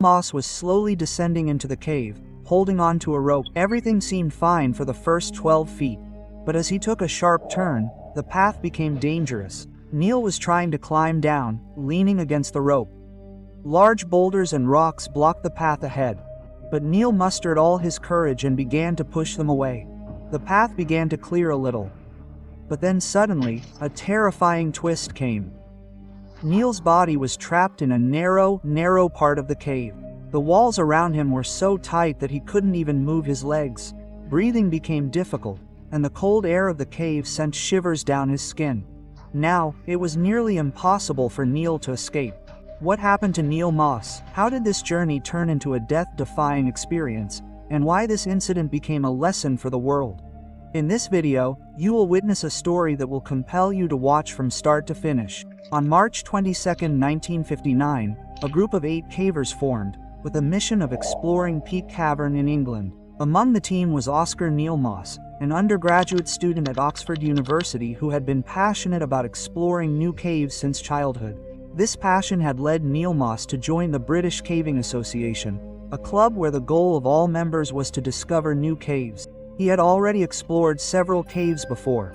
Moss was slowly descending into the cave, holding on to a rope. Everything seemed fine for the first 12 feet, but as he took a sharp turn, the path became dangerous. Neil was trying to climb down, leaning against the rope. Large boulders and rocks blocked the path ahead, but Neil mustered all his courage and began to push them away. The path began to clear a little, but then suddenly, a terrifying twist came. Neil's body was trapped in a narrow part of the cave. The walls around him were so tight that he couldn't even move his legs. Breathing became difficult, and the cold air of the cave sent shivers down his skin. Now, it was nearly impossible for Neil to escape. What happened to Neil Moss? How did this journey turn into a death-defying experience? And why this incident became a lesson for the world? In this video, you will witness a story that will compel you to watch from start to finish. On March 22, 1959, a group of 8 cavers formed, with a mission of exploring Peak Cavern in England. Among the team was Oscar Neil Moss, an undergraduate student at Oxford University who had been passionate about exploring new caves since childhood. This passion had led Neil Moss to join the British Caving Association, a club where the goal of all members was to discover new caves. He had already explored several caves before.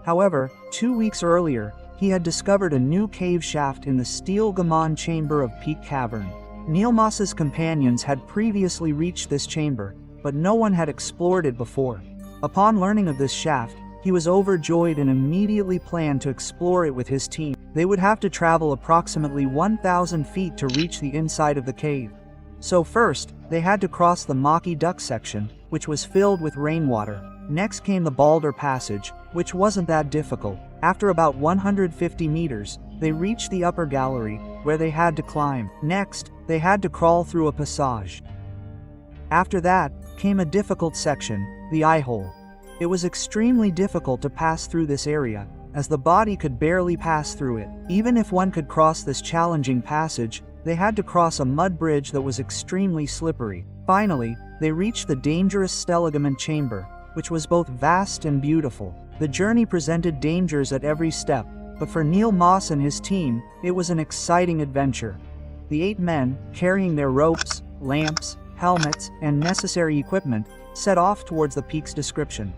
However, 2 weeks earlier, he had discovered a new cave shaft in the steel gammon chamber of Peak Cavern. Neil Moss's companions had previously reached this chamber, but no one had explored it before. Upon learning of this shaft, he was overjoyed and immediately planned to explore it with his team. They would have to travel approximately 1,000 feet to reach the inside of the cave. So first, they had to cross the Mocky Duck section, which was filled with rainwater. Next came the Balder Passage, which wasn't that difficult. After about 150 meters, they reached the upper gallery, where they had to climb. Next, they had to crawl through a passage. After that, came a difficult section, the eye hole. It was extremely difficult to pass through this area, as the body could barely pass through it. Even if one could cross this challenging passage, they had to cross a mud bridge that was extremely slippery. Finally, they reached the dangerous Stelligament chamber, which was both vast and beautiful. The journey presented dangers at every step, but for Neil Moss and his team, it was an exciting adventure. The 8 men, carrying their ropes, lamps, helmets, and necessary equipment, set off towards the peak's description.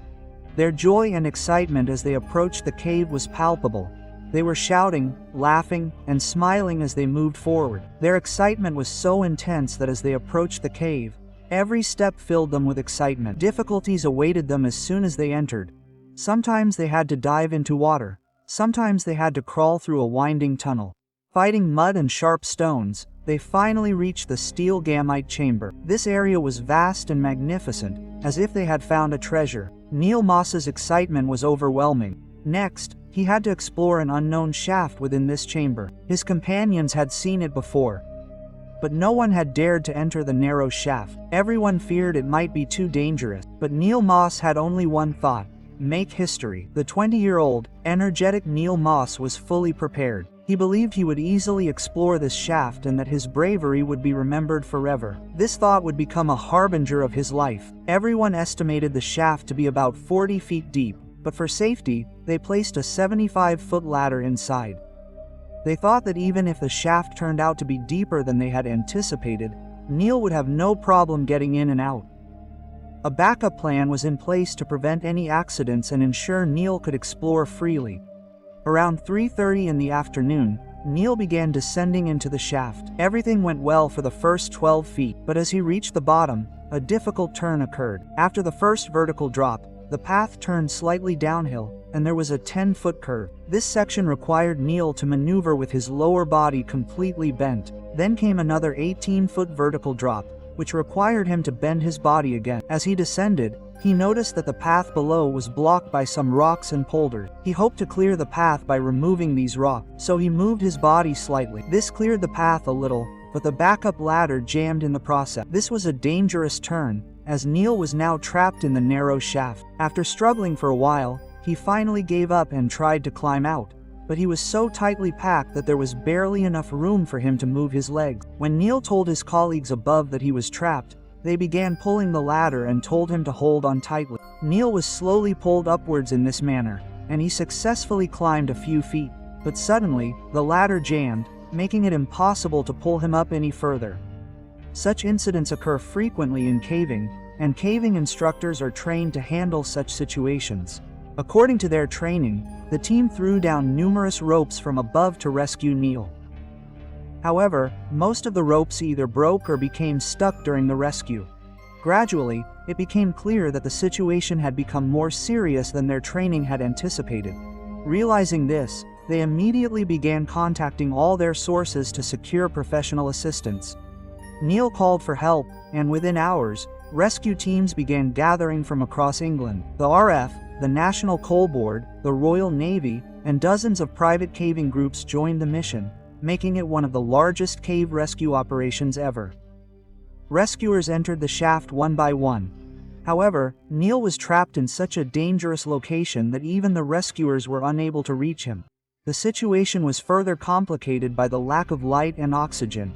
Their joy and excitement as they approached the cave was palpable. They were shouting, laughing, and smiling as they moved forward. Their excitement was so intense that as they approached the cave, every step filled them with excitement. Difficulties awaited them as soon as they entered. Sometimes they had to dive into water. Sometimes they had to crawl through a winding tunnel. Fighting mud and sharp stones, they finally reached the steel gamite chamber. This area was vast and magnificent, as if they had found a treasure. Neil Moss's excitement was overwhelming. Next, he had to explore an unknown shaft within this chamber. His companions had seen it before, but no one had dared to enter the narrow shaft. Everyone feared it might be too dangerous, but Neil Moss had only one thought: make history. The 20-year-old, energetic Neil Moss was fully prepared. He believed he would easily explore this shaft and that his bravery would be remembered forever. This thought would become a harbinger of his life. Everyone estimated the shaft to be about 40 feet deep, but for safety, they placed a 75-foot ladder inside. They thought that even if the shaft turned out to be deeper than they had anticipated, Neil would have no problem getting in and out. A backup plan was in place to prevent any accidents and ensure Neil could explore freely. Around 3:30 in the afternoon, Neil began descending into the shaft. Everything went well for the first 12 feet, but as he reached the bottom, a difficult turn occurred. After the first vertical drop, the path turned slightly downhill, and there was a 10-foot curve. This section required Neil to maneuver with his lower body completely bent. Then came another 18-foot vertical drop, which required him to bend his body again. As he descended, he noticed that the path below was blocked by some rocks and boulders. He hoped to clear the path by removing these rocks, so he moved his body slightly. This cleared the path a little, but the backup ladder jammed in the process. This was a dangerous turn, as Neil was now trapped in the narrow shaft. After struggling for a while, he finally gave up and tried to climb out, but he was so tightly packed that there was barely enough room for him to move his legs. When Neil told his colleagues above that he was trapped, they began pulling the ladder and told him to hold on tightly. Neil was slowly pulled upwards in this manner, and he successfully climbed a few feet, but suddenly, the ladder jammed, making it impossible to pull him up any further. Such incidents occur frequently in caving, and caving instructors are trained to handle such situations. According to their training, the team threw down numerous ropes from above to rescue Neil. However, most of the ropes either broke or became stuck during the rescue. Gradually, it became clear that the situation had become more serious than their training had anticipated. Realizing this, they immediately began contacting all their sources to secure professional assistance. Neil called for help, and within hours, rescue teams began gathering from across England. The RF, the National Coal Board, the Royal Navy, and dozens of private caving groups joined the mission, making it one of the largest cave rescue operations ever. Rescuers entered the shaft one by one. However, Neil was trapped in such a dangerous location that even the rescuers were unable to reach him. The situation was further complicated by the lack of light and oxygen.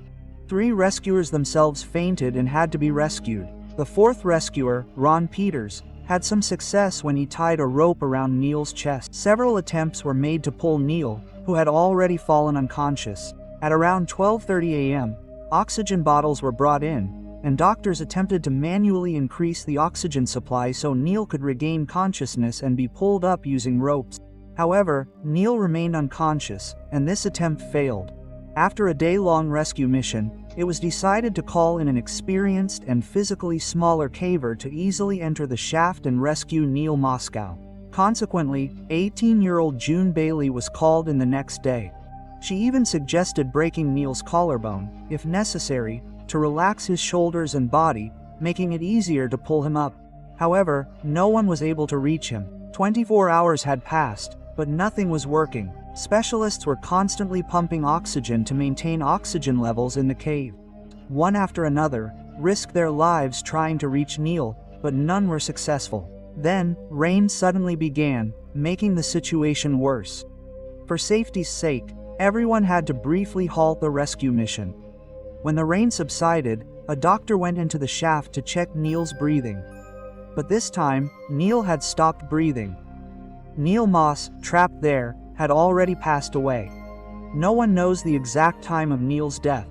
3 rescuers themselves fainted and had to be rescued. The 4th rescuer, Ron Peters, had some success when he tied a rope around Neil's chest. Several attempts were made to pull Neil, who had already fallen unconscious. At around 12:30 a.m., oxygen bottles were brought in, and doctors attempted to manually increase the oxygen supply so Neil could regain consciousness and be pulled up using ropes. However, Neil remained unconscious, and this attempt failed. After a day-long rescue mission, it was decided to call in an experienced and physically smaller caver to easily enter the shaft and rescue Neil Moscow. Consequently, 18-year-old June Bailey was called in the next day. She even suggested breaking Neil's collarbone, if necessary, to relax his shoulders and body, making it easier to pull him up. However, no one was able to reach him. 24 hours had passed, but nothing was working. Specialists were constantly pumping oxygen to maintain oxygen levels in the cave. One after another risked their lives trying to reach Neil, but none were successful. Then, rain suddenly began, making the situation worse. For safety's sake, everyone had to briefly halt the rescue mission. When the rain subsided, a doctor went into the shaft to check Neil's breathing. But this time, Neil had stopped breathing. Neil Moss, trapped there, had already passed away. No one knows the exact time of Neil's death.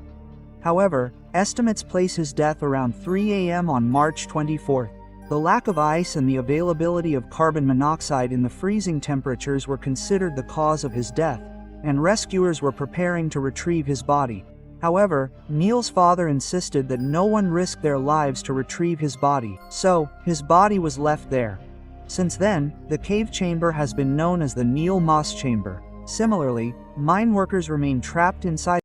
However, estimates place his death around 3 a.m. on March 24. The lack of ice and the availability of carbon monoxide in the freezing temperatures were considered the cause of his death, and rescuers were preparing to retrieve his body. However, Neil's father insisted that no one risk their lives to retrieve his body, so his body was left there. Since then, the cave chamber has been known as the Neil Moss Chamber. Similarly, mine workers remain trapped inside